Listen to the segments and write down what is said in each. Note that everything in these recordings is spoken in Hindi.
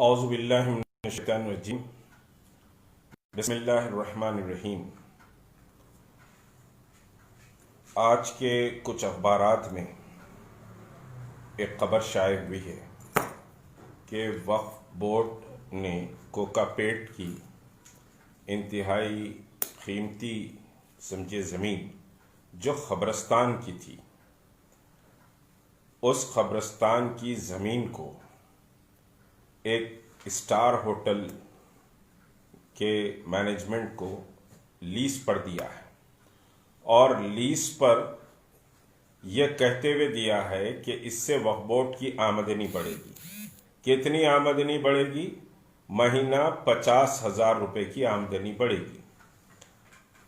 औज़ुबिल्लाहि मिनश्शैतानिर्रजीम बिस्मिल्लाहिर्रहमानिर्रहीम। आज के कुछ अखबारात में एक खबर शाये हुई है कि वक्फ बोर्ड ने कोकापेट की इंतहाई कीमती समझे ज़मीन जो ख़बरस्तान की थी, उस ख़बरस्तान की ज़मीन को एक स्टार होटल के मैनेजमेंट को लीज पर दिया है और लीज पर यह कहते हुए दिया है कि इससे वक्फ बोर्ड की आमदनी बढ़ेगी। कितनी आमदनी बढ़ेगी? महीना 50,000 रुपये की आमदनी बढ़ेगी।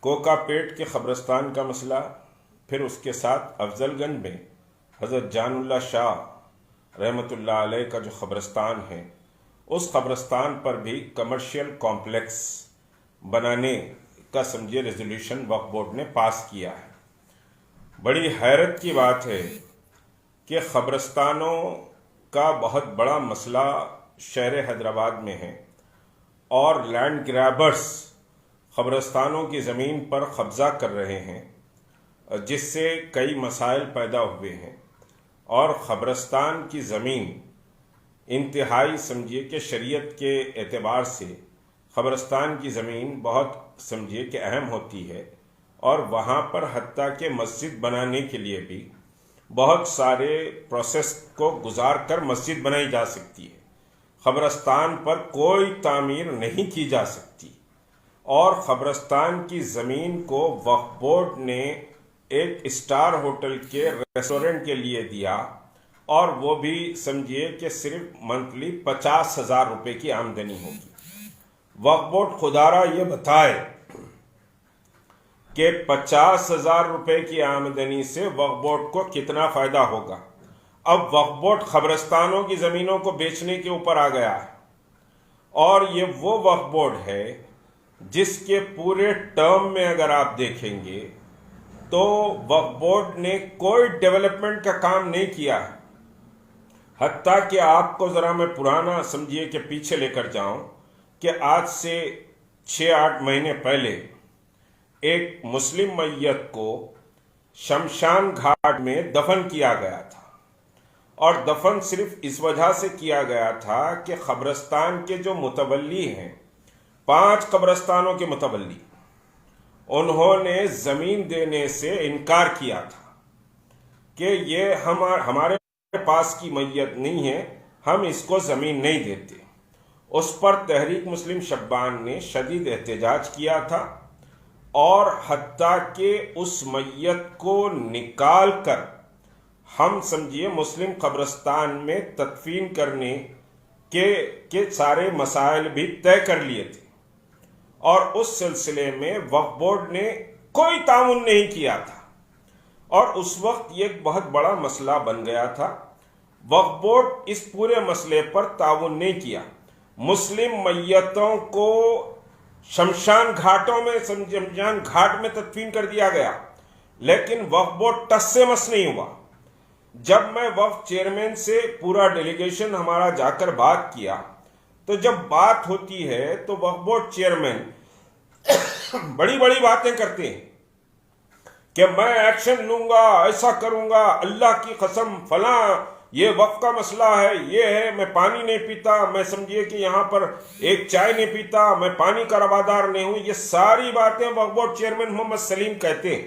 कोकापेट के ख़बरस्तान का मसला, फिर उसके साथ अफजलगंज में हज़रत जानुल्लाह शाह रहमतुल्लाह अलैह का जो ख़बरस्तान है, उस ख़बरस्तान पर भी कमर्शियल कॉम्प्लेक्स बनाने का समझिए रेजोल्यूशन वक्फ बोर्ड ने पास किया है। बड़ी हैरत की बात है कि ख़बरस्तानों का बहुत बड़ा मसला शहर हैदराबाद में है और लैंड ग्रैबर्स ख़बरस्तानों की ज़मीन पर कब्ज़ा कर रहे हैं, जिससे कई मसाइल पैदा हुए हैं। और ख़बरस्तान की ज़मीन इंतहाई समझिए कि शरीयत के एतबार से ख़बरस्तान की ज़मीन बहुत समझिए कि अहम होती है और वहाँ पर हत्ता के मस्जिद बनाने के लिए भी बहुत सारे प्रोसेस को गुजार कर मस्जिद बनाई जा सकती है। ख़बरस्तान पर कोई तामीर नहीं की जा सकती और ख़बरस्तान की ज़मीन को वक्फ बोर्ड ने एक स्टार होटल के रेस्टोरेंट के लिए दिया और वो भी समझिए कि सिर्फ मंथली 50,000 रुपये की आमदनी होगी। वक्फ बोर्ड खुदारा ये बताए कि 50,000 रुपये की आमदनी से वक्फ बोर्ड को कितना फ़ायदा होगा। अब वक्फ बोर्ड ख़बरस्तानों की ज़मीनों को बेचने के ऊपर आ गया है और ये वो वक्फ बोर्ड है जिसके पूरे टर्म में अगर आप देखेंगे तो वक्फ बोर्ड ने कोई डेवलपमेंट का काम नहीं किया है। हत्ता कि आपको ज़रा मैं पुराना समझिए कि पीछे लेकर जाऊं कि आज से 6-8 महीने पहले एक मुस्लिम मैयत को शमशान घाट में दफन किया गया था और दफन सिर्फ इस वजह से किया गया था कि ख़बरस्तान के जो मुतवल्ली हैं, 5 कब्रस्तानों के मुतवल्ली, उन्होंने ज़मीन देने से इनकार किया था कि ये हमारे पास की मैयत नहीं है, हम इसको ज़मीन नहीं देते। उस पर तहरीक मुस्लिम शब्बान ने शदीद एहतजाज किया था और हत्ता के उस मैयत को निकाल कर हम समझिए मुस्लिम कब्रस्तान में तदफीन करने के सारे मसाइल भी तय कर लिए थे और उस सिलसिले में वक्फ बोर्ड ने कोई ताउन नहीं किया था और उस वक्त ये एक बहुत बड़ा मसला बन गया था। वक्फ बोर्ड इस पूरे मसले पर ताउन नहीं किया। मुस्लिम मैयतों को शमशान घाटों में शमशान घाट में तदफीन कर दिया गया, लेकिन वक्फ बोर्ड टस से मस नहीं हुआ। जब मैं वक्फ चेयरमैन से पूरा डेलीगेशन हमारा जाकर बात किया तो जब बात होती है तो वक्फ बोर्ड चेयरमैन बड़ी बड़ी बातें करते हैं कि मैं एक्शन लूंगा, ऐसा करूंगा, अल्लाह की कसम फला, ये वक्फ का मसला है, ये है, मैं पानी नहीं पीता, मैं समझिए कि यहाँ पर एक चाय नहीं पीता, मैं पानी का रवादार नहीं हूं। ये सारी बातें वक्फ बोर्ड चेयरमैन मोहम्मद सलीम कहते हैं।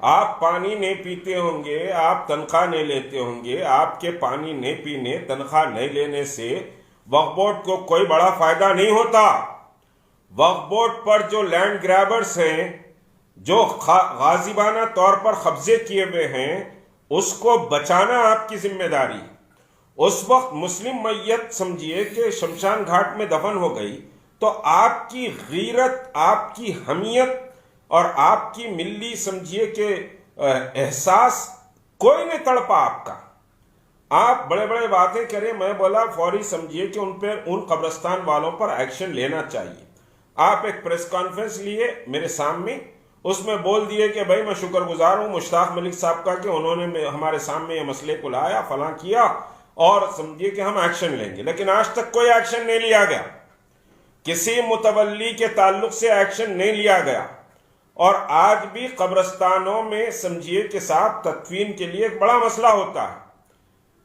आप पानी नहीं पीते होंगे, आप तनख्वाह नहीं लेते होंगे, आपके पानी नहीं पीने, तनख्वाह नहीं लेने से वक्फ बोर्ड को कोई बड़ा फायदा नहीं होता। वक्फ बोर्ड पर जो लैंड ग्रैबर्स हैं, जो गाजिबाना तौर पर कब्जे किए हुए हैं, उसको बचाना आपकी जिम्मेदारी। उस वक्त मुस्लिम मैयत समझिए कि शमशान घाट में दफन हो गई तो आपकी गीरत, आपकी हमियत और आपकी मिल्ली समझिए कि एहसास कोई नहीं तड़पा आपका। आप बड़े बड़े बातें करें, मैं बोला फौरी समझिए कि उन कब्रस्तान वालों पर एक्शन लेना चाहिए। आप एक प्रेस कॉन्फ्रेंस लिए मेरे सामने, उसमें बोल दिए कि भाई मैं शुक्रगुजार हूं मुश्ताक मलिक साहब का कि उन्होंने हमारे सामने ये मसले को लाया, फलां किया और समझिए कि हम एक्शन लेंगे, लेकिन आज तक कोई एक्शन नहीं लिया गया, किसी मुतवल्ली के ताल्लुक से एक्शन नहीं लिया गया। और आज भी कब्रिस्तानों में समझिए कि साहब तदफीन के लिए एक बड़ा मसला होता है।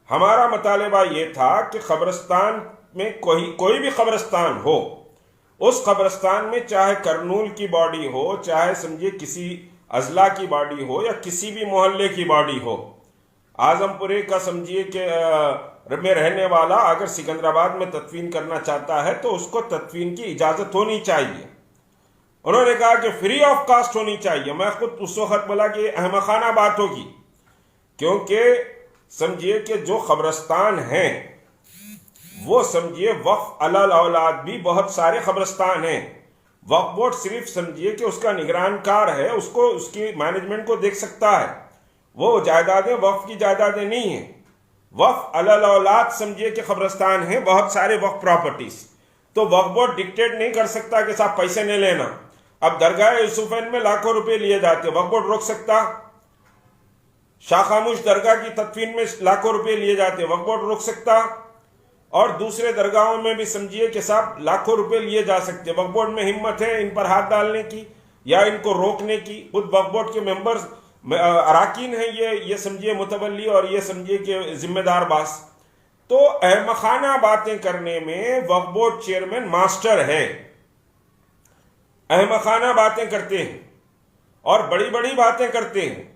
हमारा मुतालिबा ये था कि कब्रिस्तान में कोई भी कब्रिस्तान हो, उस कब्रिस्तान में चाहे करनूल की बॉडी हो, चाहे समझिए किसी अजला की बॉडी हो, या किसी भी मोहल्ले की बॉडी हो, आजमपुरे का समझिए कि में रहने वाला अगर सिकंदराबाद में तदफीन करना चाहता है तो उसको तदफीन की इजाज़त होनी चाहिए। उन्होंने कहा कि फ्री ऑफ कास्ट होनी चाहिए। मैं खुद उस वक्त बोला कि अहमखाना बात होगी, क्योंकि समझिए कि जो कब्रिस्तान हैं वो समझिए वक्फ अलल औलाद भी बहुत सारे कब्रिस्तान हैं। वक्फ बोर्ड सिर्फ समझिए कि उसका निगरानकार है, उसको उसकी मैनेजमेंट को देख सकता है। वो जायदादें वक्फ की जायदादें नहीं है, वक्फ अलल औलाद समझिए कि कब्रिस्तान है, बहुत सारे वक्फ प्रॉपर्टीज। तो वक्फ बोर्ड डिक्टेट नहीं कर सकता कि साहब पैसे नहीं लेना। अब दरगाह यूसुफैन में लाखों रुपए लिए जाते, वक्फ बोर्ड रोक सकता? शाह खामोश दरगाह की तदफीन में लाखों रुपए लिए जाते, वक्फ बोर्ड रोक सकता? और दूसरे दरगाहों में भी समझिए कि साहब लाखों रुपए लिए जा सकते, वक्फ बोर्ड में हिम्मत है इन पर हाथ डालने की या इनको रोकने की? खुद वक्फ बोर्ड के मेंबर्स अराकीन हैं, ये समझिए मुतवल्ली और ये समझिए कि जिम्मेदार बास। तो अहमखाना बातें करने में वक्फ बोर्ड चेयरमैन मास्टर है, अहमखाना बातें करते हैं और बड़ी बड़ी बातें करते हैं,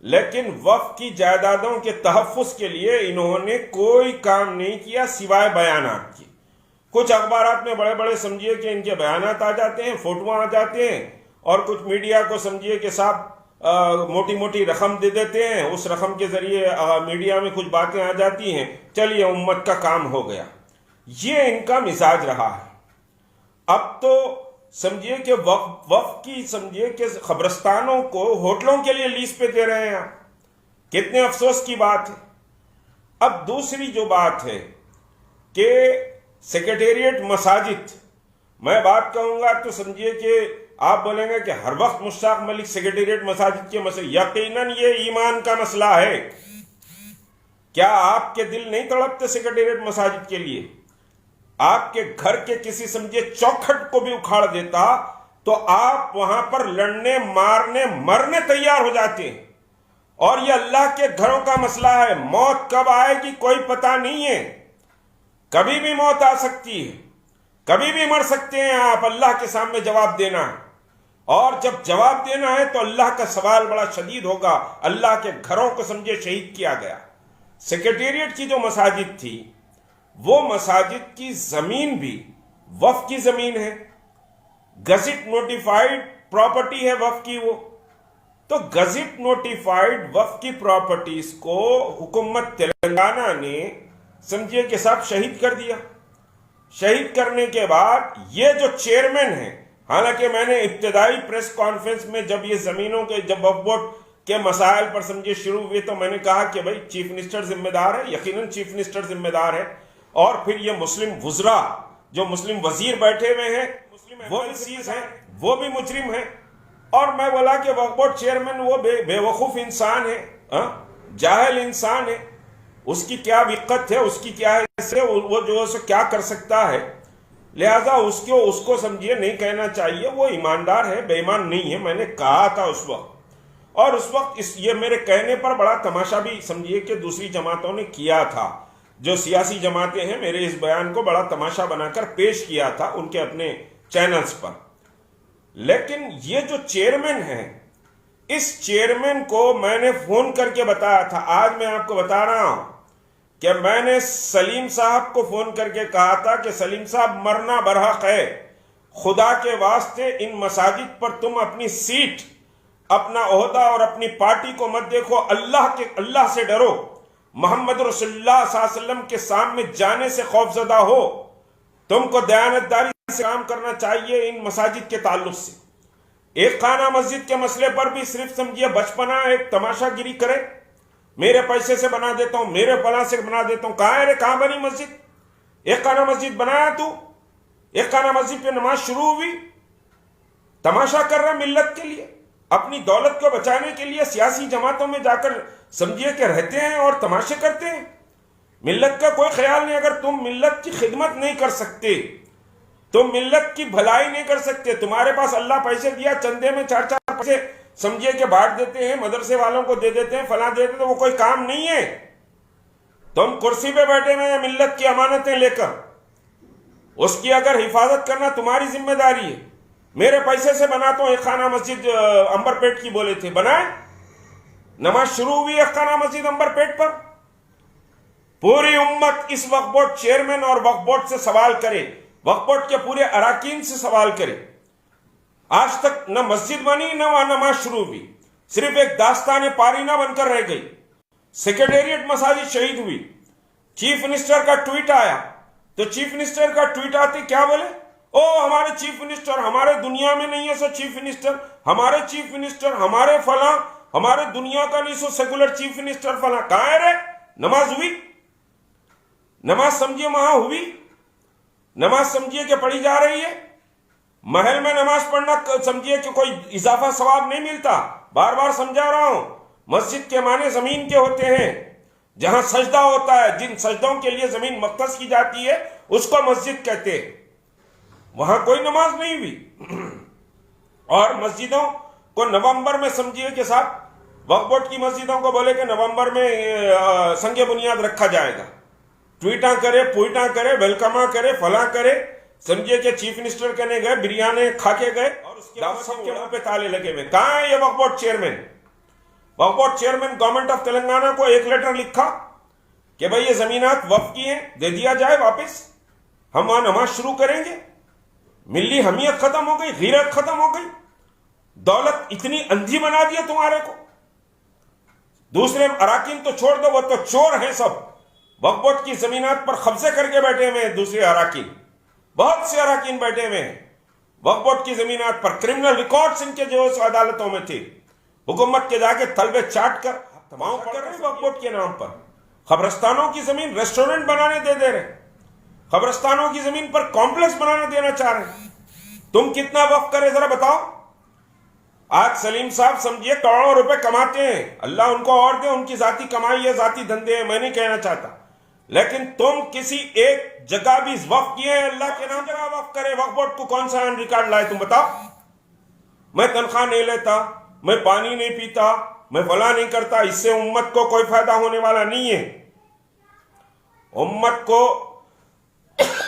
लेकिन वक्फ की जायदादों के तहफ़्फ़ुज़ के लिए इन्होंने कोई काम नहीं किया सिवाय बयानात की। कुछ अखबारात में बड़े बड़े समझिए कि इनके बयानात आ जाते हैं, फोटोआं आ जाते हैं, और कुछ मीडिया को समझिए कि साहब मोटी मोटी रकम दे देते हैं, उस रकम के जरिए मीडिया में कुछ बातें आ जाती हैं, चलिए उम्मत का काम हो गया। ये इनका मिजाज रहा है। अब तो समझिए कि वक्फ की समझिए कि कब्रिस्तानों को होटलों के लिए लीज पे दे रहे हैं आप, कितने अफसोस की बात है। अब दूसरी जो बात है कि सेक्रेटेरिएट मसाजिद, मैं बात कहूंगा तो समझिए कि आप बोलेंगे कि हर वक्त मुश्ताक मलिक सेक्रेटेरिएट मसाजिद के मसले, यकीनन ये ईमान का मसला है। क्या आपके दिल नहीं तड़पते सेक्रेटेरिएट मसाजिद के लिए? आपके घर के किसी समझिए चौखट को भी उखाड़ देता तो आप वहां पर लड़ने मारने मरने तैयार हो जाते हैं। और यह अल्लाह के घरों का मसला है। मौत कब आएगी कोई पता नहीं है, कभी भी मौत आ सकती है, कभी भी मर सकते हैं आप। अल्लाह के सामने जवाब देना है, और जब जवाब देना है तो अल्लाह का सवाल बड़ा शदीद होगा। अल्लाह के घरों को समझे शहीद किया गया। सेक्रेटेरिएट की जो मसाजिद थी, वो मसाजिद की जमीन भी वक्फ की जमीन है, गजिट नोटिफाइड प्रॉपर्टी है वक्फ की वो। तो गजिट नोटिफाइड वक्फ की प्रॉपर्टीज को हुकूमत तेलंगाना ने समझिए कि साहब शहीद कर दिया। शहीद करने के बाद ये जो चेयरमैन है, हालांकि मैंने इब्तदाई प्रेस कॉन्फ्रेंस में जब ये जमीनों के जब वक्फ बोर्ड के मसाइल पर समझे शुरू हुए तो मैंने कहा कि भाई चीफ मिनिस्टर जिम्मेदार है, यकीनन चीफ मिनिस्टर जिम्मेदार है, और फिर ये मुस्लिम वुजरा जो मुस्लिम वजीर बैठे हुए हैं वो भी चीज है, वो भी मुजरिम है। और मैं बोला कि वक्फ बोर्ड चेयरमैन वो बेवकूफ इंसान है, जाहिल इंसान है, उसकी क्या दिक्कत है, उसकी क्या है, वो जो है क्या कर सकता है। लिहाजा उसको समझिए नहीं कहना चाहिए, वो ईमानदार है, बेईमान नहीं है। मैंने कहा था उस वक्त, और उस वक्त ये मेरे कहने पर बड़ा तमाशा भी समझिए कि दूसरी जमातों ने किया था। जो सियासी जमातें हैं मेरे इस बयान को बड़ा तमाशा बनाकर पेश किया था उनके अपने चैनल्स पर। लेकिन ये जो चेयरमैन है, इस चेयरमैन को मैंने फोन करके बताया था। आज मैं आपको बता रहा हूं कि मैंने सलीम साहब को फोन करके कहा था कि सलीम साहब मरना बरहक है, खुदा के वास्ते इन मसाजिद पर तुम अपनी सीट, अपना ओहदा और अपनी पार्टी को मत देखो, अल्लाह से डरो, मोहम्मद रसूलुल्लाह सल्लल्लाहु अलैहि वसल्लम के सामने जाने से खौफजदा हो, तुमको दयानतदारी से काम करना चाहिए इन मसाजिद के ताल्लुक से। एक खाना मस्जिद के मसले पर भी सिर्फ समझिए बचपना एक तमाशागिरी करे, मेरे पैसे से बना देता हूं, मेरे फला से बना देता हूं। कहां है रे, कहां बनी मस्जिद? एक खाना मस्जिद बनाया तू, एक खाना मस्जिद पे नमाज शुरू हुई, तमाशा कर रहा मिल्लत के लिए, अपनी दौलत को बचाने के लिए सियासी जमातों में जाकर समझिए कि रहते हैं और तमाशे करते हैं। मिल्लत का कोई ख्याल नहीं। अगर तुम मिल्लत की खिदमत नहीं कर सकते, तुम मिल्लत की भलाई नहीं कर सकते, तुम्हारे पास अल्लाह पैसे दिया, चंदे में 4-4 पैसे समझिए कि बांट देते हैं, मदरसे वालों को दे देते हैं, फला देते हैं, तो वो कोई काम नहीं है। तुम कुर्सी पे बैठे हुए मिल्लत की अमानतें लेकर, उसकी अगर हिफाजत करना तुम्हारी जिम्मेदारी है। मेरे पैसे से बनाता हूं एक खाना मस्जिद अंबरपेट की, बोले थे बनाए, नमाज शुरू हुई एक खाना मस्जिद अंबरपेट पर। पूरी उम्मत इस वक्फ बोर्ड चेयरमैन और वक्फ बोर्ड से सवाल करे, वक्फ बोर्ड के पूरे अराकीन से सवाल करे। आज तक न मस्जिद बनी न वहां नमाज शुरू हुई, सिर्फ एक दास्तान पारी ना बनकर रह गई। सेक्रेटेरिएट मसाजिद शहीद हुई। चीफ मिनिस्टर का ट्वीट आया, तो चीफ मिनिस्टर का ट्वीट आते क्या बोले, ओ हमारे चीफ मिनिस्टर हमारे दुनिया में नहीं है, सो चीफ मिनिस्टर हमारे चीफ मिनिस्टर हमारे फला, हमारे दुनिया का नहीं, सो सेकुलर चीफ मिनिस्टर फला। कहां है रे? नमाज हुई? नमाज समझिए वहां हुई? नमाज समझिए कि पढ़ी जा रही है? महल में नमाज पढ़ना समझिए कि कोई इजाफा सवाब नहीं मिलता। बार बार समझा रहा हूं, मस्जिद के माने जमीन के होते हैं, जहां सजदा होता है, जिन सजदों के लिए जमीन मख्तस की जाती है उसको मस्जिद कहते हैं। वहां कोई नमाज नहीं हुई। और मस्जिदों को नवंबर में समझिए कि साहब वक्फ बोर्ड की मस्जिदों को बोले कि नवंबर में संगे बुनियाद रखा जाएगा, ट्वीटा करे, पुईटा करे, वेलकमा करे, फला करे, समझिए कि चीफ मिनिस्टर कहने गए, बिरयानी खा के गए और उसके बाद सबके मुंह पे ताले लगे हुए। कहां है ये Waqf board chairman? Waqf board chairman government of Telangana को एक लेटर लिखा कि भाई ये जमीनात वक्फ की हैं, दे दिया जाए वापस, हम वहां नमाज शुरू करेंगे। मिली हमियत खत्म हो गई, गीरत खत्म हो गई, दौलत इतनी अंधी बना दिया तुम्हारे को। दूसरे अराकीन तो छोड़ दो, वो तो चोर हैं सब, वक्फ बोर्ड की जमीनात पर कब्जे करके बैठे हुए हैं। दूसरे अराकीन, बहुत से अराकीन बैठे हुए हैं वक्फ बोर्ड की जमीनात पर, क्रिमिनल रिकॉर्ड्स इनके जो अदालतों में थे, हुकूमत के जाके तलबे चाट कर तमाम कर रहे वक्फ बोर्ड के नाम पर। खबरस्तानों की जमीन रेस्टोरेंट बनाने दे रहे, खबरस्तानों की जमीन पर कॉम्प्लेक्स बनाने देना चाह रहे। तुम कितना वक्फ करे जरा बताओ। आज सलीम साहब समझिए करोड़ों रुपए कमाते हैं, अल्लाह उनको और दे, उनकी जाती कमाई है, जाती धंधे हैं, मैं नहीं कहना चाहता, लेकिन तुम किसी एक जगह भी वक्फ किए हैं अल्लाह के नाम जगह वक्फ करे? वक्फ बोर्ड को कौन सा ऑन रिकॉर्ड लाए तुम बताओ? मैं तनख्वाह नहीं लेता, मैं पानी नहीं पीता, मैं फला नहीं करता, इससे उम्मत को कोई फायदा होने वाला नहीं है। उम्मत को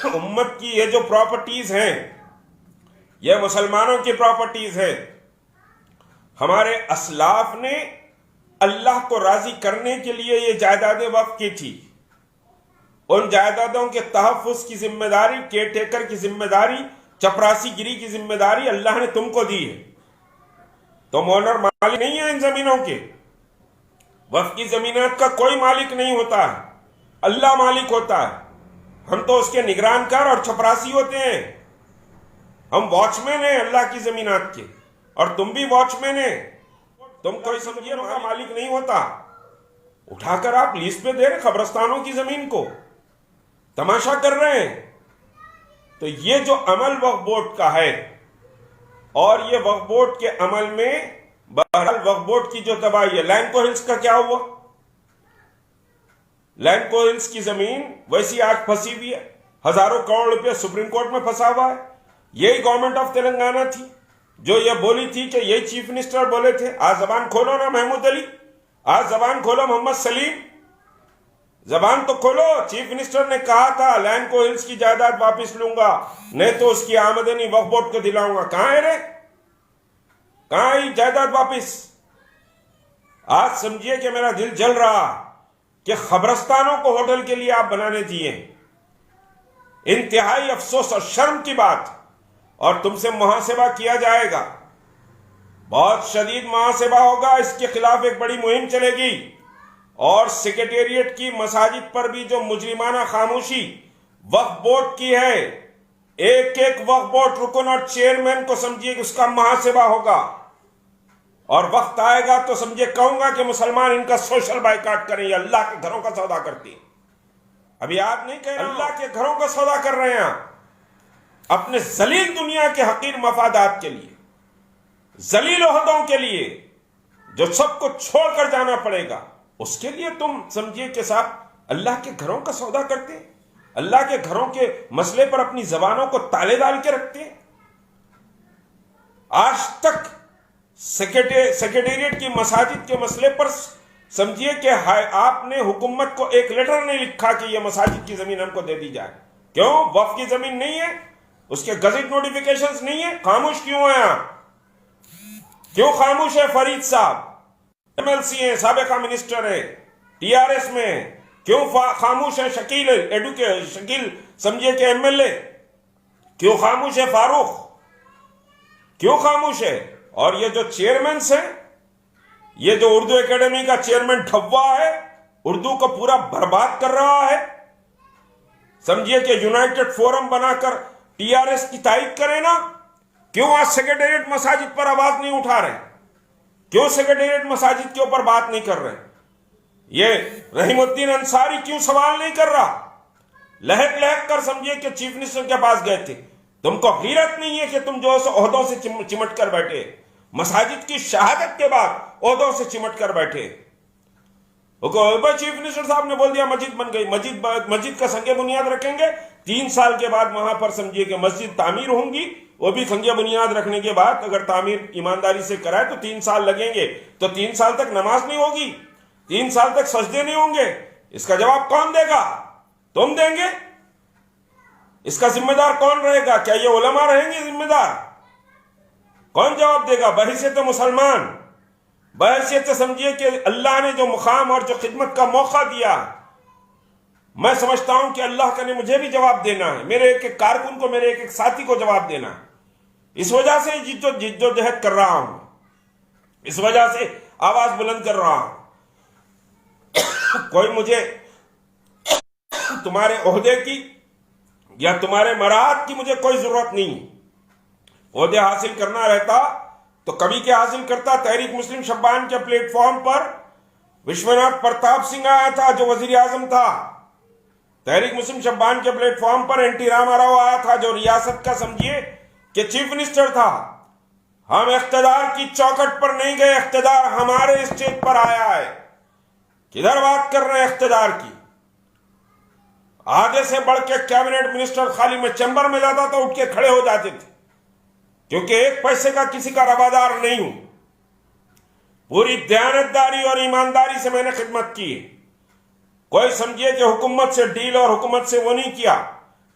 उम्मत की ये जो प्रॉपर्टीज हैं, ये मुसलमानों की प्रॉपर्टीज है। हमारे असलाफ ने अल्लाह को राजी करने के लिए ये जायदादें वक्फ की थी। उन जायदादों के तहफ्फुज की जिम्मेदारी, केयरटेकर की जिम्मेदारी, चपरासी गिरी की जिम्मेदारी अल्लाह ने तुमको दी है। तुम ओनर मालिक नहीं है इन जमीनों के। वक्फ की जमीनात का कोई मालिक नहीं होता है, अल्लाह मालिक होता है। हम तो उसके निगरानकार और चपरासी होते हैं। हम वॉचमैन हैं अल्लाह की जमीनात के, और तुम भी वॉचमैन है। तुम कोई समझिए का मालिक नहीं होता। उठाकर आप लीज पे दे रहे खबरस्तानों की जमीन को, तमाशा कर रहे हैं। तो ये जो अमल वक्फ बोर्ड का है, और ये वक्फ बोर्ड के अमल में बहरहाल वक्फ बोर्ड की जो तबाही है, लैंको हिल्स का क्या हुआ? लैंको हिल्स की जमीन वैसी आज फंसी हुई है, हजारों करोड़ रुपए सुप्रीम कोर्ट में फंसा हुआ है। यही गवर्नमेंट ऑफ तेलंगाना थी जो ये बोली थी कि यही चीफ मिनिस्टर बोले थे, आज जबान खोलो ना महमूद अली, आज जबान खोलो मोहम्मद सलीम, जबान तो खोलो। चीफ मिनिस्टर ने कहा था लैंको हिल्स की जायदाद वापस लूंगा, नहीं तो उसकी आमदनी वक्फ बोर्ड को दिलाऊंगा। कहां है रे? कहां है जायदाद वापिस? आज समझिए कि मेरा दिल जल रहा कि खबरस्तानों को होटल के लिए आप बनाने दिए। इंतहाई अफसोस और शर्म की बात। और तुमसे मुहासेबा किया जाएगा, बहुत शदीद मुहासेबा होगा। इसके खिलाफ एक बड़ी मुहिम चलेगी। और सेक्रेटेरिएट की मसाजिद पर भी जो मुजरिमाना खामोशी वक्फ बोर्ड की है, एक एक वक्फ बोर्ड रुकन और चेयरमैन को समझिए कि उसका मुहासेबा होगा। और वक्त आएगा तो समझिए कहूंगा कि मुसलमान इनका सोशल बाइकाट करें। अल्लाह के घरों का सौदा करती है। अभी आप नहीं कह रहे, अल्लाह के घरों का सौदा कर रहे हैं अपने जलील दुनिया के हकीर मफादात के लिए, जलील ओहदों के लिए, जो सबको छोड़कर जाना पड़ेगा। उसके लिए तुम समझिए कि साहब अल्लाह के घरों का सौदा करते हैं, अल्लाह के घरों के मसले पर अपनी जबानों को ताले डाल के रखते हैं। आज तक सेक्रेटेरिएट की मसाजिद के मसले पर समझिए कि आपने हुकूमत को एक लेटर नहीं लिखा कि यह मसाजिद की जमीन हमको दे दी जाए। क्यों? वक्फ की जमीन नहीं है, उसके गजट नोटिफिकेशंस नहीं है, खामोश क्यों है आप? क्यों खामोश है फरीद साहब? एमएलसी हैं, साबिका मिनिस्टर है टीआरएस में, क्यों खामोश है शकील समझिए कि एमएलए? क्यों खामोश है फारूक? क्यों खामोश है? और ये जो चेयरमैन हैं, ये जो उर्दू एकेडमी का चेयरमैन ठव्वा है, उर्दू को पूरा बर्बाद कर रहा है, समझिए कि यूनाइटेड फोरम बनाकर टीआरएस की तारीफ करे ना। क्यों आज सेक्रेटेरिएट मसाजिद पर आवाज नहीं उठा रहे? क्यों सेक्रेटेरिएट मसाजिद के ऊपर बात नहीं कर रहे? ये रहीमुद्दीन अंसारी क्यों सवाल नहीं कर रहा? लहक लहक कर समझिए कि चीफ मिनिस्टर के पास गए थे। तुमको गीरत नहीं है कि तुम जो ओहदों से चिमट कर बैठे, मसाजिद की शहादत के बाद ओहदों से चिमट कर बैठे। चीफ मिनिस्टर साहब ने बोल दिया मस्जिद बन गई, मस्जिद का संगे बुनियाद रखेंगे, 3 साल के बाद वहां पर समझिए कि मस्जिद तामीर होंगी, वो भी संगे बुनियाद रखने के बाद अगर तामीर ईमानदारी से कराए तो 3 साल लगेंगे, तो 3 साल तक नमाज नहीं होगी, 3 साल तक सजदे नहीं होंगे। इसका जवाब कौन देगा? तुम देंगे? इसका जिम्मेदार कौन रहेगा? क्या ये उलमा रहेंगे जिम्मेदार? कौन जवाब देगा? बहैसियत मुसलमान, बहैसियत समझिए कि अल्लाह ने जो मुकाम और जो खिदमत का मौका दिया, मैं समझता हूं कि अल्लाह का ने मुझे भी जवाब देना है, मेरे एक कारकुन को, मेरे एक साथी को जवाब देना है। इस वजह से जिद्दोजहद कर रहा हूं, इस वजह से आवाज बुलंद कर रहा हूं। कोई मुझे तुम्हारे ओहदे की या तुम्हारे मराहत की मुझे कोई जरूरत नहीं। ओहदे हासिल करना रहता तो कभी क्या हासिल करता। तहरीक मुस्लिम शब्बान के प्लेटफॉर्म पर विश्वनाथ प्रताप सिंह आया था जो वजीर आजम था। तहरीक मुस्लिम शब्बान के प्लेटफॉर्म पर एनटी रामाराव आया था जो रियासत का समझिए कि चीफ मिनिस्टर था। हम इख्तिदार की चौखट पर नहीं गए, इख्तिदार हमारे स्टेज पर आया है। किधर बात कर रहे हैं इख्तिदार की? आगे से बढ़ के कैबिनेट मिनिस्टर खाली में चैम्बर में जाता तो उठ के खड़े हो जाते थे, क्योंकि 1 पैसे का किसी का रवादार नहीं हूं। पूरी दयानतदारी और ईमानदारी से मैंने खिदमत की। कोई समझिए कि हुकूमत से डील और हुकूमत से वो नहीं किया।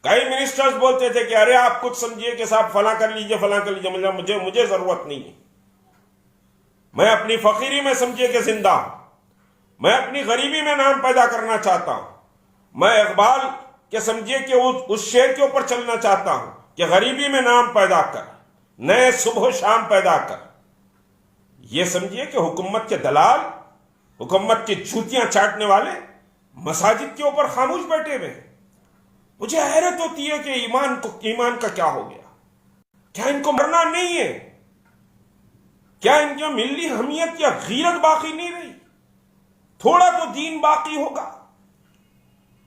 कई मिनिस्टर्स बोलते थे कि अरे आप कुछ समझिए कि साहब फला कर लीजिए, फला कर लीजिए, मुझे जरूरत नहीं है। मैं अपनी फकीरी में समझिए कि जिंदा हूं। मैं अपनी गरीबी में नाम पैदा करना चाहता हूं। मैं इकबाल के समझिए कि उस शेर के ऊपर चलना चाहता हूं कि गरीबी में नाम पैदा कर, नए सुबह शाम पैदा कर। यह समझिए कि हुकूमत के दलाल, हुकूमत की जूतियां चाटने वाले मसाजिद के ऊपर खामोश बैठे हुए। मुझे हैरत होती है कि ईमान का क्या हो गया? क्या इनको मरना नहीं है? क्या इनकी मिल्ली हमियत या गीरत बाकी नहीं रही? थोड़ा तो दीन बाकी होगा।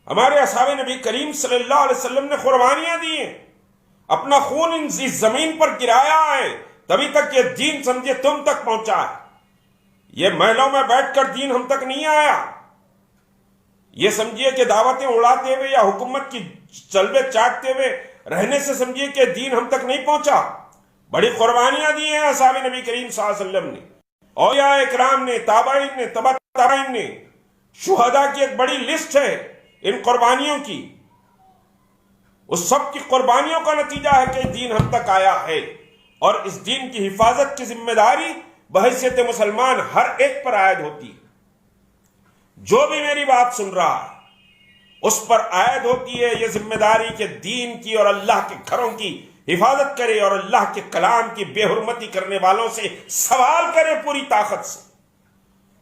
हमारे असहाबे नबी करीम सल्लल्लाहु अलैहि वसल्लम ने कुर्बानियां दी हैं, अपना खून इस जमीन पर गिराया है, तभी तक ये दीन समझिए तुम तक पहुंचा है। ये महलों में बैठकर दीन हम तक नहीं आया। ये समझिए कि दावतें उड़ाते हुए या हुकूमत की चलबे चाटते हुए रहने से समझिए कि दीन हम तक नहीं पहुंचा। बड़ी कुर्बानियां दी हैं असहाबे नबी करीम सल्लल्लाहु अलैहि वसल्लम ने, औलिया इकराम ने, ताबाइन ने, तबा ताबाइन ने। शुहदा की एक बड़ी लिस्ट है इन कुर्बानियों की। उस सब की कुर्बानियों का नतीजा है कि दीन हम तक आया है, और इस दीन की हिफाजत की जिम्मेदारी बहैसियत मुसलमान हर एक पर आयद होती है। जो भी मेरी बात सुन रहा है उस पर आयद होती है यह जिम्मेदारी कि दीन की और अल्लाह के घरों की हिफाजत करे और अल्लाह के कलाम की बेहुरमती करने वालों से सवाल करे पूरी ताकत से।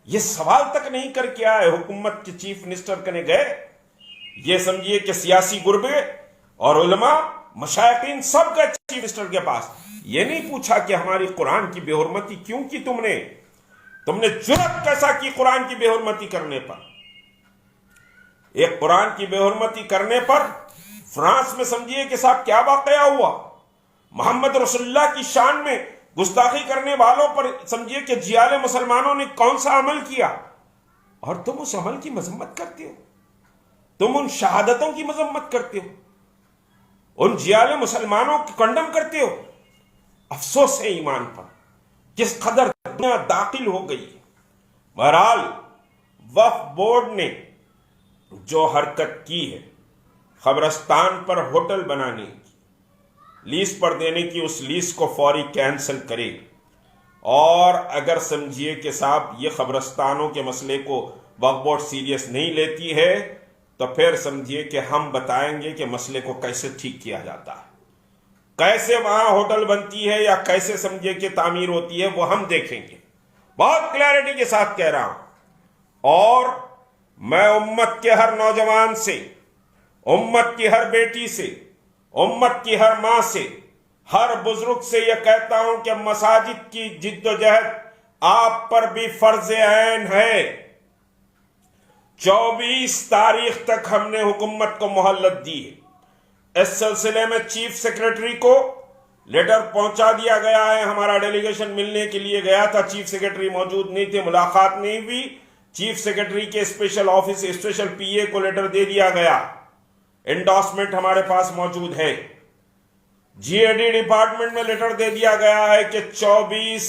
यह सवाल तक नहीं करके आए। हुकूमत के चीफ मिनिस्टर करने गए, यह समझिए कि सियासी गुरबे और उलमा मशाइखीन सब गए चीफ मिनिस्टर के पास। यह नहीं पूछा कि हमारी कुरान की बेहुरमती क्यों की तुमने जुर्रत कैसा की कुरान की बेहुरमती करने पर। एक कुरान की बेहुरमती करने पर फ्रांस में समझिए कि साहब क्या वाकया हुआ। मोहम्मद रसूलुल्लाह की शान में गुस्ताखी करने वालों पर समझिए कि जियाले मुसलमानों ने कौन सा अमल किया, और तुम उस अमल की मजम्मत करते हो। तुम उन शहादतों की मजम्मत करते हो, उन जियाले मुसलमानों की कंडम करते हो। अफसोस है ईमान पर, किस कदर दुनिया दाखिल हो गई है। बहरहाल वक्फ बोर्ड ने जो हरकत की है, खबरस्तान पर होटल बनाने की, लीज पर देने की, उस लीज को फौरी कैंसिल करे। और अगर समझिए कि साहब ये खबरस्तानों के मसले को वक्फ बोर्ड सीरियस नहीं लेती है, तो फिर समझिए कि हम बताएंगे कि मसले को कैसे ठीक किया जाता है, कैसे वहां होटल बनती है या कैसे समझिए कि तामीर होती है, वो हम देखेंगे। बहुत क्लैरिटी के साथ कह रहा हूं। और मैं उम्मत के हर नौजवान से, उम्मत की हर बेटी से, उम्मत की हर मां से, हर बुजुर्ग से यह कहता हूं कि मसाजिद की जिद्दोजहद आप पर भी फर्ज ऐन है। 24 तारीख तक हमने हुकूमत को मोहल्लत दी है। इस सिलसिले में चीफ सेक्रेटरी को लेटर पहुंचा दिया गया है। हमारा डेलीगेशन मिलने के लिए गया था, चीफ सेक्रेटरी मौजूद नहीं थे, मुलाकात नहीं हुई। चीफ सेक्रेटरी के स्पेशल ऑफिस, स्पेशल पीए को लेटर दे दिया गया। एंडोर्समेंट हमारे पास मौजूद है। जीएडी डिपार्टमेंट में लेटर दे दिया गया है कि 24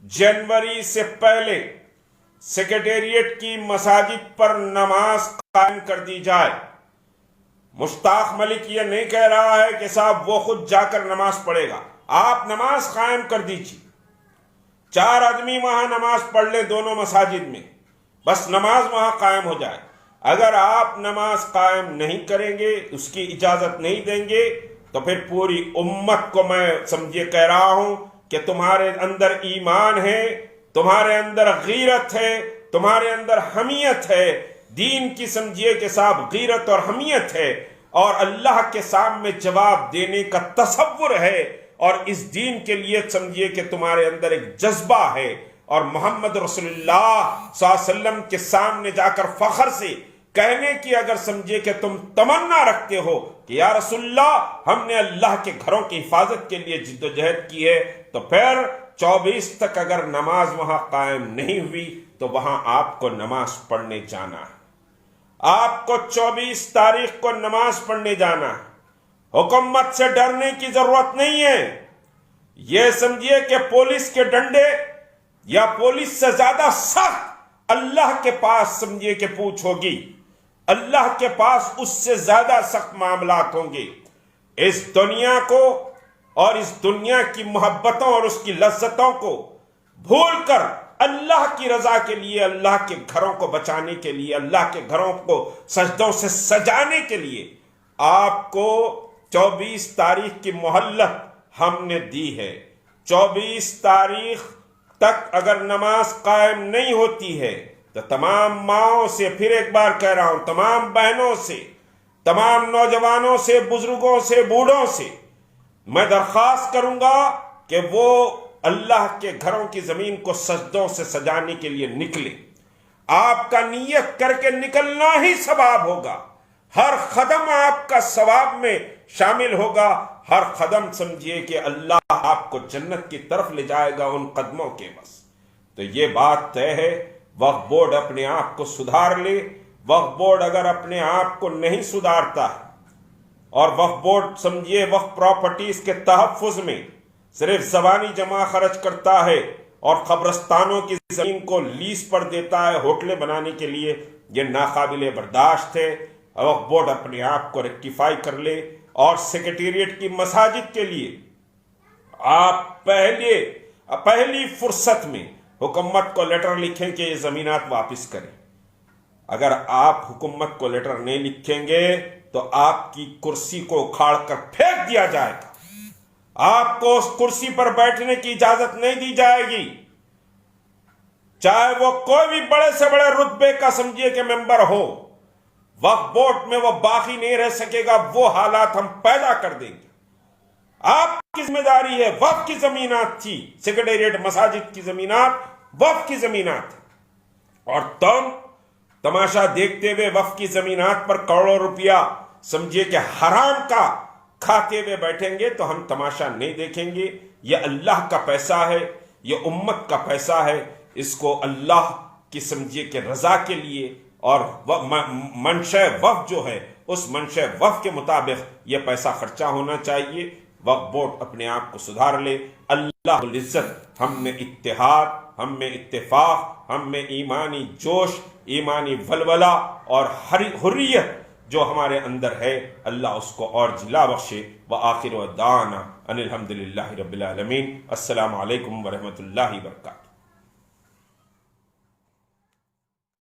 जनवरी से पहले सेक्रेटेरिएट की मसाजिद पर नमाज कायम कर दी जाए। मुश्ताक मलिक यह नहीं कह रहा है कि साहब वो खुद जाकर नमाज पढ़ेगा, आप नमाज कायम कर दीजिए। 4 आदमी वहां नमाज पढ़ ले दोनों मसाजिद में, बस नमाज वहां कायम हो जाए। अगर आप नमाज कायम नहीं करेंगे, उसकी इजाजत नहीं देंगे, तो फिर पूरी उम्मत को मैं समझिए कह रहा हूं कि तुम्हारे अंदर ईमान है, तुम्हारे अंदर गीरत है, तुम्हारे अंदर हमियत है, दीन की समझिए कि साहब गीरत और हमियत है, और अल्लाह के सामने जवाब देने का तसव्वुर है, और इस दीन के लिए समझिए कि तुम्हारे अंदर एक जज्बा है, और मोहम्मद रसूलुल्लाह सल्लल्लाहु अलैहि वसल्लम के सामने जाकर फख्र से कहने की अगर समझिए कि तुम तमन्ना रखते हो कि या रसूलुल्लाह हमने अल्लाह के घरों की हिफाजत के लिए जिद्दोजहद की है, तो फिर 24 तक अगर नमाज वहां कायम नहीं हुई तो वहां आपको नमाज पढ़ने जाना है। आपको 24 तारीख को नमाज पढ़ने जाना है। हुकूमत से डरने की जरूरत नहीं है। यह समझिए कि पुलिस के डंडे या पुलिस से ज्यादा सख्त अल्लाह के पास समझिए कि पूछ होगी। अल्लाह के पास उससे ज्यादा सख्त मामलात होंगे। इस दुनिया को और इस दुनिया की मोहब्बतों और उसकी लज्जतों को भूलकर अल्लाह की रजा के लिए, अल्लाह के घरों को बचाने के लिए, अल्लाह के घरों को सजदों से सजाने के लिए आपको 24 तारीख की मोहल्लत हमने दी है। 24 तारीख तक अगर नमाज कायम नहीं होती है तो तमाम माओं से, फिर एक बार कह रहा हूं, तमाम बहनों से, तमाम नौजवानों से, बुजुर्गों से, बूढ़ों से मैं दरख्वास्त करूंगा कि वो अल्लाह के घरों की जमीन को सजदों से सजाने के लिए निकले। आपका नियत करके निकलना ही सवाब होगा। हर कदम आपका सवाब में शामिल होगा। हर कदम समझिए कि अल्लाह आपको जन्नत की तरफ ले जाएगा उन कदमों के बस। तो ये बात तय है। वक्फ बोर्ड अपने आप को सुधार ले। वक्फ बोर्ड अगर अपने आप को नहीं सुधारता है और वक्फ बोर्ड समझिए वक्फ प्रॉपर्टीज के तहफ्फुज में सिर्फ ज़बानी जमा खर्च करता है और कब्रस्तानों की जमीन को लीज पर देता है होटलें बनाने के लिए, यह नाकाबिले बर्दाश्त है। वक्फ बोर्ड अपने आप को रेक्टिफाई कर ले और सेक्रेटेरिएट की मसाजिद के लिए आप पहली फुर्सत में हुकूमत को लेटर लिखें कि ये जमीनात वापस करें। अगर आप हुकूमत को लेटर नहीं लिखेंगे तो आपकी कुर्सी को उखाड़ कर फेंक दिया जाएगा। आपको उस कुर्सी पर बैठने की इजाजत नहीं दी जाएगी, चाहे वो कोई भी बड़े से बड़े रुतबे का समझिए कि मेंबर हो। वक्फ बोर्ड में वो बाकी नहीं रह सकेगा। वो हालात हम पैदा कर देंगे। आपकी जिम्मेदारी है। वक्फ की जमीनात थी, सेक्रेटेरिएट मसाजिद की जमीनात वक्फ की जमीनात है, और तुम तमाशा देखते हुए वक्फ की जमीनात पर करोड़ों रुपया समझिए कि हराम का खाते हुए बैठेंगे तो हम तमाशा नहीं देखेंगे। यह अल्लाह का पैसा है, यह उम्मत का पैसा है। इसको अल्लाह की समझिए कि रजा के लिए और मंशे वक्फ जो है उस मंशे वक्फ के मुताबिक ये पैसा खर्चा होना चाहिए। वक्फ बोर्ड अपने आप को सुधार ले। अल्लाह रब्बुल इज्जत हम में इत्तेहाद, हम में इत्तेफाक, हम में ईमानी जोश, ईमानी वलवला और हुर्रियत जो हमारे अंदर है, अल्लाह उसको और जिला बख्शे। व आखिर दाना अनिल हम्दुलिल्लाहि रब्बिल आलमीन। अस्सलामु अलैकुम व रहमतुल्लाहि व बरकातुहू।